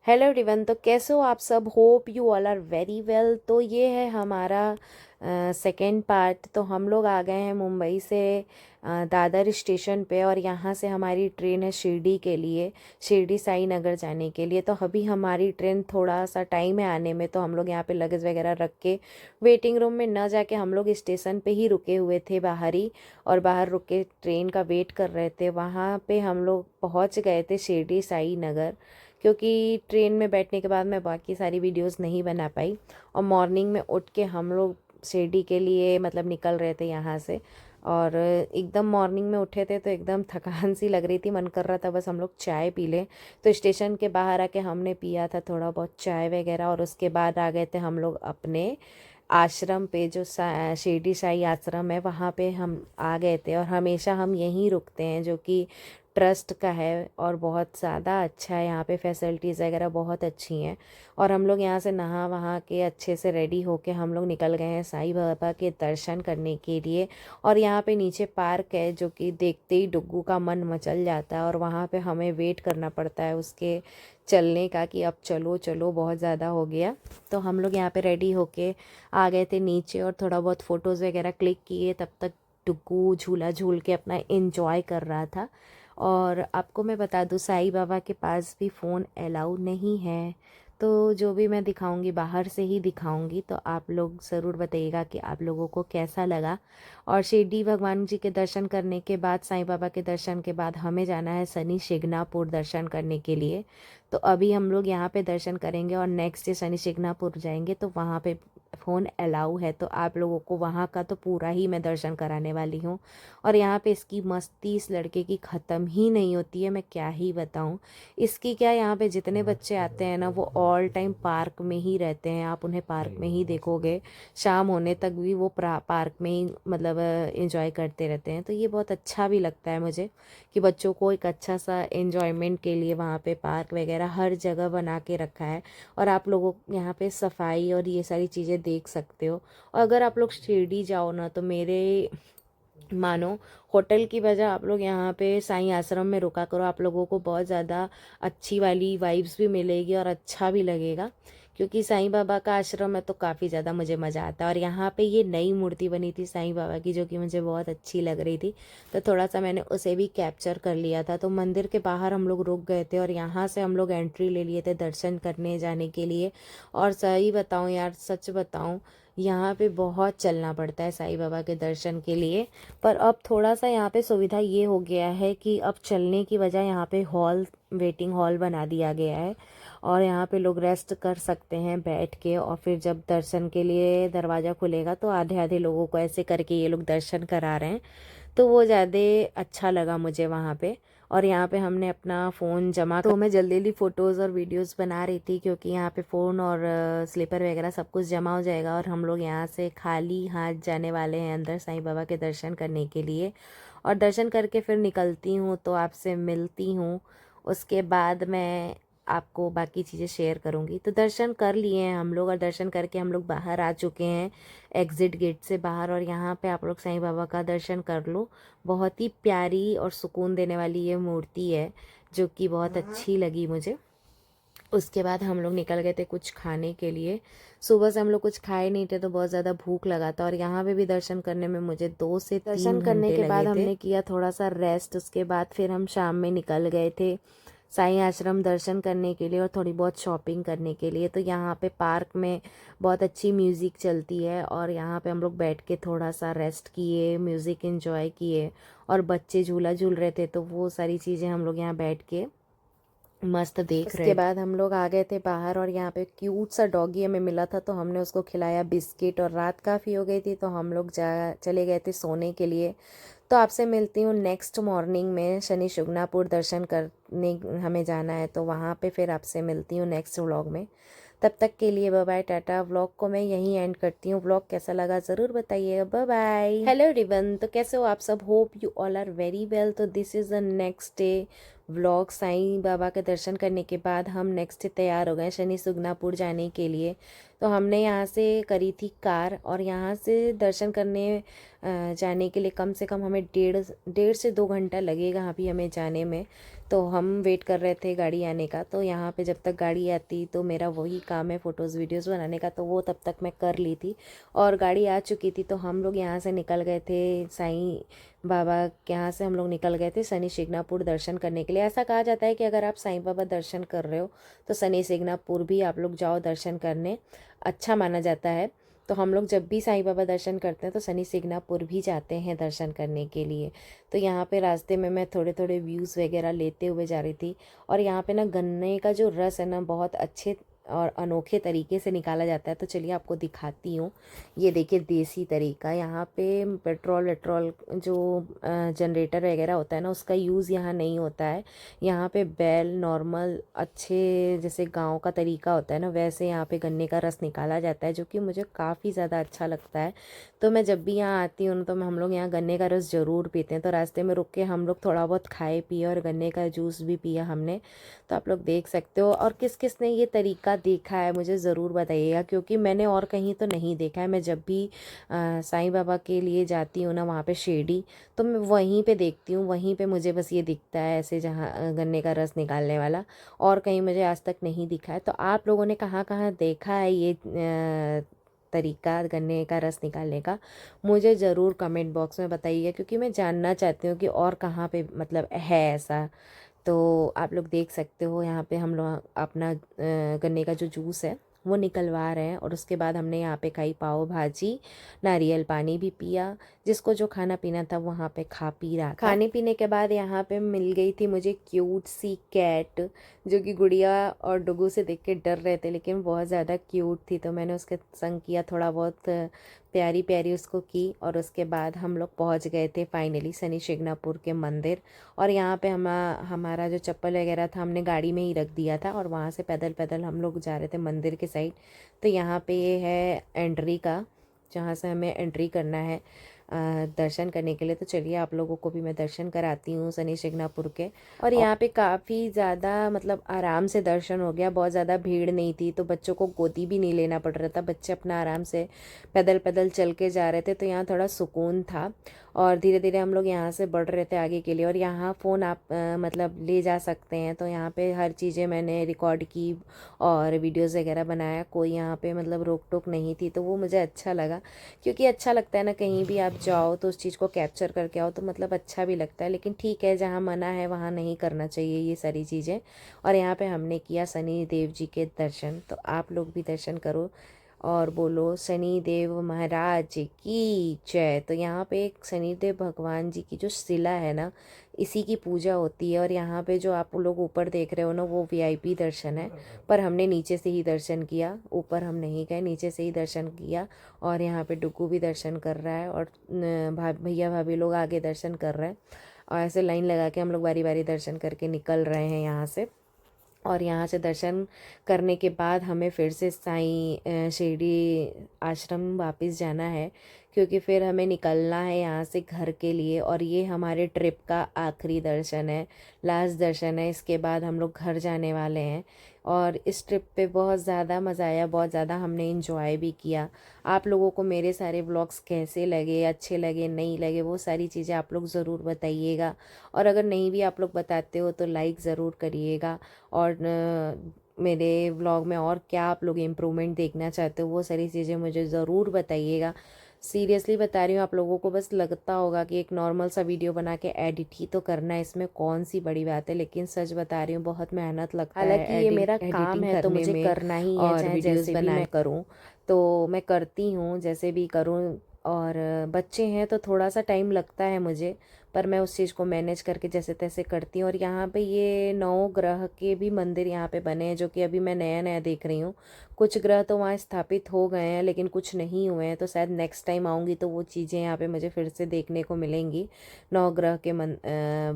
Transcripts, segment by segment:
Hello everyone. तो कैसे हो आप सब? Hope you all are very well. तो ये है हमारा सेकेंड पार्ट। तो हम लोग आ गए हैं मुंबई से दादर स्टेशन पे, और यहाँ से हमारी ट्रेन है शिरडी के लिए, शिरडी साई नगर जाने के लिए। तो अभी हमारी ट्रेन थोड़ा सा टाइम है आने में, तो हम लोग यहाँ पे लगेज वगैरह रख के वेटिंग रूम में न जाके हम लोग स्टेशन पे ही रुके हुए थे बाहर ही, और बाहर रुक के ट्रेन का वेट कर रहे थे। वहाँ पे हम लोग पहुँच गए थे शिरडी साई नगर, क्योंकि ट्रेन में बैठने के बाद मैं बाकी सारी वीडियोस नहीं बना पाई। और मॉर्निंग में उठ के हम लोग शिरडी के लिए मतलब निकल रहे थे यहाँ से, और एकदम मॉर्निंग में उठे थे तो एकदम थकान सी लग रही थी, मन कर रहा था बस हम लोग चाय पी लें। तो स्टेशन के बाहर आके हमने पिया था थोड़ा बहुत चाय वगैरह, और उसके बाद आ गए थे हम लोग अपने आश्रम पे, जो शिरडी साई आश्रम है वहाँ पे हम आ गए थे। और हमेशा हम यहीं रुकते हैं, जो कि ट्रस्ट का है और बहुत ज़्यादा अच्छा है। यहाँ पे फैसिलिटीज़ वगैरह बहुत अच्छी हैं। और हम लोग यहाँ से नहा वहा के अच्छे से रेडी होके हम लोग निकल गए हैं साईं बाबा के दर्शन करने के लिए। और यहाँ पे नीचे पार्क है, जो कि देखते ही डुग्गू का मन मचल जाता है, और वहाँ पे हमें वेट करना पड़ता है उसके चलने का, कि अब चलो चलो बहुत ज़्यादा हो गया। तो हम लोग यहाँ पे रेडी होके आ गए थे नीचे, और थोड़ा बहुत फ़ोटोज़ वगैरह क्लिक किए। तब तक डुग्गू झूला झूल के अपना एंजॉय कर रहा था। और आपको मैं बता दूँ, साईं बाबा के पास भी फ़ोन अलाउ नहीं है। तो जो भी मैं दिखाऊंगी बाहर से ही दिखाऊंगी, तो आप लोग ज़रूर बताइएगा कि आप लोगों को कैसा लगा। और शिरडी भगवान जी के दर्शन करने के बाद, साईं बाबा के दर्शन के बाद, हमें जाना है शनि शिंगणापुर दर्शन करने के लिए। तो अभी हम लोग यहाँ पे दर्शन करेंगे, और नेक्स्ट डे शनि शिंगणापुर जाएंगे, तो वहाँ पे फ़ोन अलाउ है। तो आप लोगों को वहाँ का तो पूरा ही मैं दर्शन कराने वाली हूँ। और यहाँ पे इसकी मस्ती इस लड़के की ख़त्म ही नहीं होती है, मैं क्या ही बताऊँ। इसकी क्या, यहाँ पे जितने बच्चे आते हैं ना, वो ऑल टाइम पार्क में ही रहते हैं। आप उन्हें पार्क में ही देखोगे, शाम होने तक भी वो पार्क में ही मतलब एंजॉय करते रहते हैं। तो ये बहुत अच्छा भी लगता है मुझे, कि बच्चों को एक अच्छा सा एंजॉयमेंट के लिए वहाँ पे पार्क वगैरह हर जगह बना के रखा है। और आप लोगों यहाँ पे सफाई और ये सारी चीज़ें देख सकते हो। और अगर आप लोग शिरडी जाओ ना, तो मेरे मानो होटल की वजह आप लोग यहाँ पे साईं आश्रम में रुका करो। आप लोगों को बहुत ज़्यादा अच्छी वाली वाइब्स भी मिलेगी और अच्छा भी लगेगा, क्योंकि साईं बाबा का आश्रम है तो काफ़ी ज़्यादा मुझे मज़ा आता है। और यहाँ पे ये नई मूर्ति बनी थी साईं बाबा की, जो कि मुझे बहुत अच्छी लग रही थी, तो थोड़ा सा मैंने उसे भी कैप्चर कर लिया था। तो मंदिर के बाहर हम लोग रुक गए थे, और यहाँ से हम लोग एंट्री ले लिए थे दर्शन करने जाने के लिए। और सही बताऊँ यार, सच बताऊँ, यहाँ पे बहुत चलना पड़ता है साईं बाबा के दर्शन के लिए। पर अब थोड़ा सा यहाँ पे सुविधा ये हो गया है कि अब चलने की वजह यहाँ पे हॉल, वेटिंग हॉल बना दिया गया है, और यहाँ पे लोग रेस्ट कर सकते हैं बैठ के। और फिर जब दर्शन के लिए दरवाज़ा खुलेगा, तो आधे आधे लोगों को ऐसे करके ये लोग दर्शन करा रहे हैं। तो वो ज़्यादा अच्छा लगा मुझे वहाँ पे। और यहाँ पे हमने अपना फ़ोन जमा कर, तो मैं जल्दी जल्दी फ़ोटोज़ और वीडियोस बना रही थी, क्योंकि यहाँ पे फ़ोन और स्लीपर वगैरह सब कुछ जमा हो जाएगा। और हम लोग यहाँ से खाली हाथ जाने वाले हैं अंदर साईं बाबा के दर्शन करने के लिए। और दर्शन करके फिर निकलती हूँ, तो आपसे मिलती हूँ। उसके बाद मैं आपको बाकी चीज़ें शेयर करूँगी। तो दर्शन कर लिए हैं हम लोग, और दर्शन करके हम लोग बाहर आ चुके हैं एग्ज़िट गेट से बाहर। और यहाँ पे आप लोग साईं बाबा का दर्शन कर लो। बहुत ही प्यारी और सुकून देने वाली ये मूर्ति है, जो कि बहुत अच्छी लगी मुझे। उसके बाद हम लोग निकल गए थे कुछ खाने के लिए। सुबह से हम लोग कुछ खाए नहीं थे, तो बहुत ज़्यादा भूख लगा था। और यहाँ पे भी दर्शन करने में मुझे 2 से 3 दर्शन करने के बाद हमने किया थोड़ा सा रेस्ट। उसके बाद फिर हम शाम में निकल गए थे साईं आश्रम दर्शन करने के लिए, और थोड़ी बहुत शॉपिंग करने के लिए। तो यहाँ पे पार्क में बहुत अच्छी म्यूज़िक चलती है, और यहाँ पे हम लोग बैठ के थोड़ा सा रेस्ट किए, म्यूज़िक एंजॉय किए। और बच्चे झूला झूल रहे थे, तो वो सारी चीज़ें हम लोग यहाँ बैठ के मस्त देख रहे। उसके बाद हम लोग आ गए थे बाहर, और यहाँ पे क्यूट सा डॉगी हमें मिला था, तो हमने उसको खिलाया बिस्किट। और रात काफ़ी हो गई थी, तो हम लोग चले गए थे सोने के लिए। तो आपसे मिलती हूँ नेक्स्ट मॉर्निंग में। शनि शिंगणापुर दर्शन करने हमें जाना है, तो वहाँ पे फिर आपसे मिलती हूँ नेक्स्ट व्लॉग में। तब तक के लिए बाय बाय, टाटा। व्लॉग को मैं यहीं एंड करती हूँ। व्लॉग कैसा लगा ज़रूर बताइएगा। Bye bye. Hello everyone. तो कैसे हो आप सब? Hope you all are very well. तो this is the next day vlog. Sai Baba के दर्शन करने के बाद हम नेक्स्ट डे तैयार हो गए शनि शिंगणापुर जाने के लिए। तो हमने यहाँ से करी थी कार, और यहाँ से दर्शन करने जाने के लिए कम से कम हमें डेढ़ से 2 घंटा लगेगा अभी हमें जाने में। तो हम वेट कर रहे थे गाड़ी आने का, तो यहाँ पे जब तक गाड़ी आती तो मेरा वही काम है फ़ोटोज़ वीडियोज़ बनाने का, तो वो तब तक मैं कर ली थी। और गाड़ी आ चुकी थी, तो हम लोग यहाँ से निकल गए थे साईं बाबा के यहाँ से हम लोग निकल गए थे शनि शिंगणापुर दर्शन करने के लिए। ऐसा कहा जाता है कि अगर आप साईं बाबा दर्शन कर रहे हो तो शनि शिंगणापुर भी आप लोग जाओ दर्शन करने, अच्छा माना जाता है। तो हम लोग जब भी साईं बाबा दर्शन करते हैं तो शनि शिंगणापुर भी जाते हैं दर्शन करने के लिए। तो यहाँ पे रास्ते में मैं थोड़े थोड़े व्यूज़ वगैरह लेते हुए जा रही थी। और यहाँ पे ना गन्ने का जो रस है ना बहुत अच्छे और अनोखे तरीके से निकाला जाता है। तो चलिए आपको दिखाती हूँ। ये देखिए देसी तरीका, यहाँ पे पेट्रोल वेट्रोल जो जनरेटर वगैरह होता है ना उसका यूज़ यहाँ नहीं होता है। यहाँ पे बैल नॉर्मल अच्छे जैसे गांव का तरीका होता है ना वैसे यहाँ पे गन्ने का रस निकाला जाता है, जो कि मुझे काफ़ी ज़्यादा अच्छा लगता है। तो मैं जब भी यहाँ आती हूँ तो हम लोग यहाँ गन्ने का रस ज़रूर पीते हैं। तो रास्ते में रुक के हम लोग थोड़ा बहुत खाए पिए और गन्ने का जूस भी पिया हमने। तो आप लोग देख सकते हो। और किस किस ने ये तरीका देखा है मुझे ज़रूर बताइएगा, क्योंकि मैंने और कहीं तो नहीं देखा है। मैं जब भी साईं बाबा के लिए जाती हूँ ना वहाँ पे शिरडी, तो मैं वहीं पे देखती हूँ, वहीं पे मुझे बस ये दिखता है ऐसे जहाँ गन्ने का रस निकालने वाला, और कहीं मुझे आज तक नहीं दिखा है। तो आप लोगों ने कहाँ कहाँ देखा है ये तरीका गन्ने का रस निकालने का, मुझे ज़रूर कमेंट बॉक्स में बताइए, क्योंकि मैं जानना चाहती हूँ कि और कहाँ पे मतलब है ऐसा। तो आप लोग देख सकते हो यहाँ पे हम लोग अपना गन्ने का जो जूस है वो निकलवा रहे हैं। और उसके बाद हमने यहाँ पे खाई पाव भाजी, नारियल पानी भी पिया, जिसको जो खाना पीना था वहाँ पे खा पी रहा था। खाने पीने के बाद यहाँ पे मिल गई थी मुझे क्यूट सी कैट, जो कि गुड़िया और डुगू से देख के डर रहे थे, लेकिन बहुत ज़्यादा क्यूट थी। तो मैंने उसके संग किया थोड़ा बहुत, प्यारी प्यारी उसको की। और उसके बाद हम लोग पहुँच गए थे फाइनली शनि शिंगणापुर के मंदिर। और यहाँ पे हमारा जो चप्पल वगैरह था हमने गाड़ी में ही रख दिया था, और वहाँ से पैदल पैदल हम लोग जा रहे थे मंदिर के साइड। तो यहाँ पे ये है एंट्री का, जहाँ से हमें एंट्री करना है दर्शन करने के लिए। तो चलिए आप लोगों को भी मैं दर्शन कराती हूँ शनि शिंगणापुर के। और यहाँ पे काफ़ी ज़्यादा मतलब आराम से दर्शन हो गया, बहुत ज़्यादा भीड़ नहीं थी, तो बच्चों को गोदी भी नहीं लेना पड़ रहा था, बच्चे अपना आराम से पैदल पैदल चल के जा रहे थे। तो यहाँ थोड़ा सुकून था। और धीरे धीरे हम लोग यहाँ से बढ़ रहे थे आगे के लिए। और यहाँ फ़ोन आप मतलब ले जा सकते हैं। तो यहाँ पे हर चीज़ें मैंने रिकॉर्ड की और वीडियोज़ वगैरह बनाया, कोई यहाँ पे मतलब रोक टोक नहीं थी। तो वो मुझे अच्छा लगा, क्योंकि अच्छा लगता है ना कहीं भी आप जाओ तो उस चीज़ को कैप्चर करके आओ, तो मतलब अच्छा भी लगता है। लेकिन ठीक है, जहाँ मना है वहाँ नहीं करना चाहिए ये सारी चीज़ें। और यहाँ पे हमने किया शनि देव जी के दर्शन, तो आप लोग भी दर्शन करो और बोलो शनि देव महाराज की जय। तो यहाँ पे एक शनिदेव भगवान जी की जो शिला है ना, इसी की पूजा होती है। और यहाँ पे जो आप लोग ऊपर देख रहे हो ना वो वीआईपी दर्शन है, पर हमने नीचे से ही दर्शन किया, ऊपर हम नहीं गए, नीचे से ही दर्शन किया। और यहाँ पे डुगू भी दर्शन कर रहा है, और भैया भाभी लोग आगे दर्शन कर रहे हैं। और ऐसे लाइन लगा के हम लोग बारी बारी दर्शन करके निकल रहे हैं यहाँ से। और यहाँ से दर्शन करने के बाद हमें फिर से साईं शिरडी आश्रम वापस जाना है, क्योंकि फिर हमें निकलना है यहाँ से घर के लिए। और ये हमारे ट्रिप का आखिरी दर्शन है, लास्ट दर्शन है। इसके बाद हम लोग घर जाने वाले हैं। और इस ट्रिप पे बहुत ज़्यादा मज़ा आया, बहुत ज़्यादा हमने इंजॉय भी किया। आप लोगों को मेरे सारे व्लॉग्स कैसे लगे, अच्छे लगे नहीं लगे, वो सारी चीज़ें आप लोग ज़रूर बताइएगा। और अगर नहीं भी आप लोग बताते हो तो लाइक ज़रूर करिएगा। और मेरे व्लॉग में और क्या आप लोग इम्प्रूवमेंट देखना चाहते हो वो सारी चीज़ें मुझे ज़रूर बताइएगा। सीरियसली बता रही हूँ, आप लोगों को बस लगता होगा कि एक नॉर्मल सा वीडियो बना के एडिट ही तो करना है, इसमें कौन सी बड़ी बात है। लेकिन सच बता रही हूँ बहुत मेहनत लगता है, हालांकि ये मेरा काम है तो मुझे करना ही है, चाहे जैसे भी मैं करूँ तो मैं करती हूँ, जैसे भी करूँ। और बच्चे हैं तो थोड़ा सा टाइम लगता है मुझे, पर मैं उस चीज़ को मैनेज करके जैसे तैसे करती हूँ। और यहाँ पे ये 9 ग्रह के भी मंदिर यहाँ पे बने हैं, जो कि अभी मैं नया नया देख रही हूँ। कुछ ग्रह तो वहाँ स्थापित हो गए हैं, लेकिन कुछ नहीं हुए हैं। तो शायद नेक्स्ट टाइम आऊँगी तो वो चीज़ें यहाँ पे मुझे फिर से देखने को मिलेंगी, 9 ग्रह के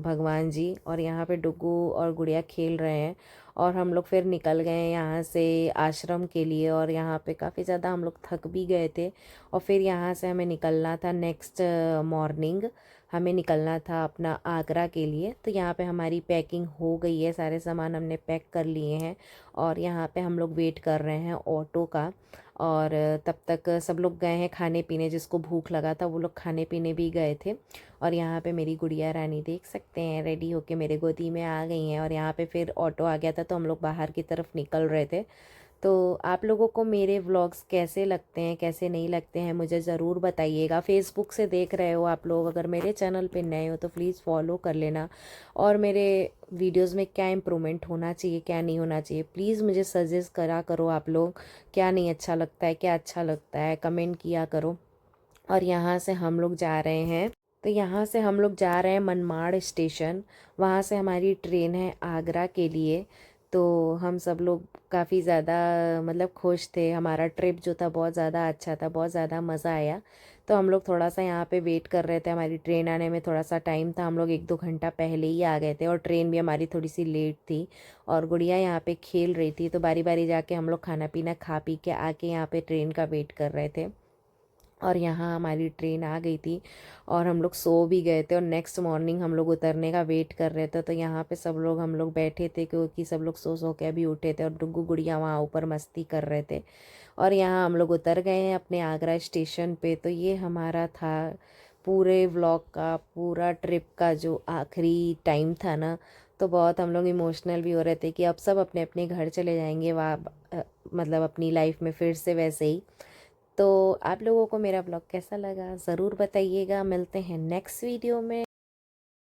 भगवान जी। और यहाँ पे डुगू और गुड़िया खेल रहे हैं। और हम लोग फिर निकल गए यहाँ से आश्रम के लिए। और यहाँ पे काफ़ी ज़्यादा हम लोग थक भी गए थे। और फिर यहाँ से हमें निकलना था नेक्स्ट मॉर्निंग हमें निकलना था अपना आगरा के लिए। तो यहाँ पे हमारी पैकिंग हो गई है, सारे सामान हमने पैक कर लिए हैं और यहाँ पे हम लोग वेट कर रहे हैं ऑटो का। और तब तक सब लोग गए हैं खाने पीने, जिसको भूख लगा था वो लोग खाने पीने भी गए थे। और यहाँ पे मेरी गुड़िया रानी देख सकते हैं रेडी होके मेरे गोदी में आ गई हैं। और यहाँ पे फिर ऑटो आ गया था तो हम लोग बाहर की तरफ निकल रहे थे। तो आप लोगों को मेरे व्लॉग्स कैसे लगते हैं, कैसे नहीं लगते हैं, मुझे ज़रूर बताइएगा। फेसबुक से देख रहे हो आप लोग, अगर मेरे चैनल पे नए हो तो प्लीज़ फॉलो कर लेना। और मेरे वीडियोस में क्या इम्प्रूवमेंट होना चाहिए, क्या नहीं होना चाहिए, प्लीज़ मुझे सजेस्ट करा करो आप लोग। क्या नहीं अच्छा लगता है, क्या अच्छा लगता है, कमेंट किया करो। और यहाँ से हम लोग जा रहे हैं, तो यहाँ से हम लोग जा रहे हैं मनमाड़ स्टेशन। वहाँ से हमारी ट्रेन है आगरा के लिए। तो हम सब लोग काफ़ी ज़्यादा मतलब खुश थे, हमारा ट्रिप जो था बहुत ज़्यादा अच्छा था, बहुत ज़्यादा मज़ा आया। तो हम लोग थोड़ा सा यहाँ पे वेट कर रहे थे, हमारी ट्रेन आने में थोड़ा सा टाइम था, हम लोग 1-2 घंटा पहले ही आ गए थे और ट्रेन भी हमारी थोड़ी सी लेट थी। और गुड़िया यहाँ पे खेल रही थी, तो बारी बारी जाके हम लोग खाना पीना खा पी के आके यहाँ पे ट्रेन का वेट कर रहे थे। और यहाँ हमारी ट्रेन आ गई थी और हम लोग सो भी गए थे और नेक्स्ट मॉर्निंग हम लोग उतरने का वेट कर रहे थे। तो यहाँ पे सब लोग हम लोग बैठे थे क्योंकि सब लोग सो सो के अभी उठे थे और डुग्गू गुड़िया वहाँ ऊपर मस्ती कर रहे थे। और यहाँ हम लोग उतर गए हैं अपने आगरा स्टेशन पे। तो ये हमारा था पूरे व्लॉग का, पूरा ट्रिप का जो आखिरी टाइम था ना। तो बहुत हम लोग इमोशनल भी हो रहे थे कि अब सब अपने अपने घर चले जाएंगे, मतलब अपनी लाइफ में फिर से वैसे ही। तो आप लोगों को मेरा ब्लॉग कैसा लगा ज़रूर बताइएगा। मिलते हैं नेक्स्ट वीडियो में।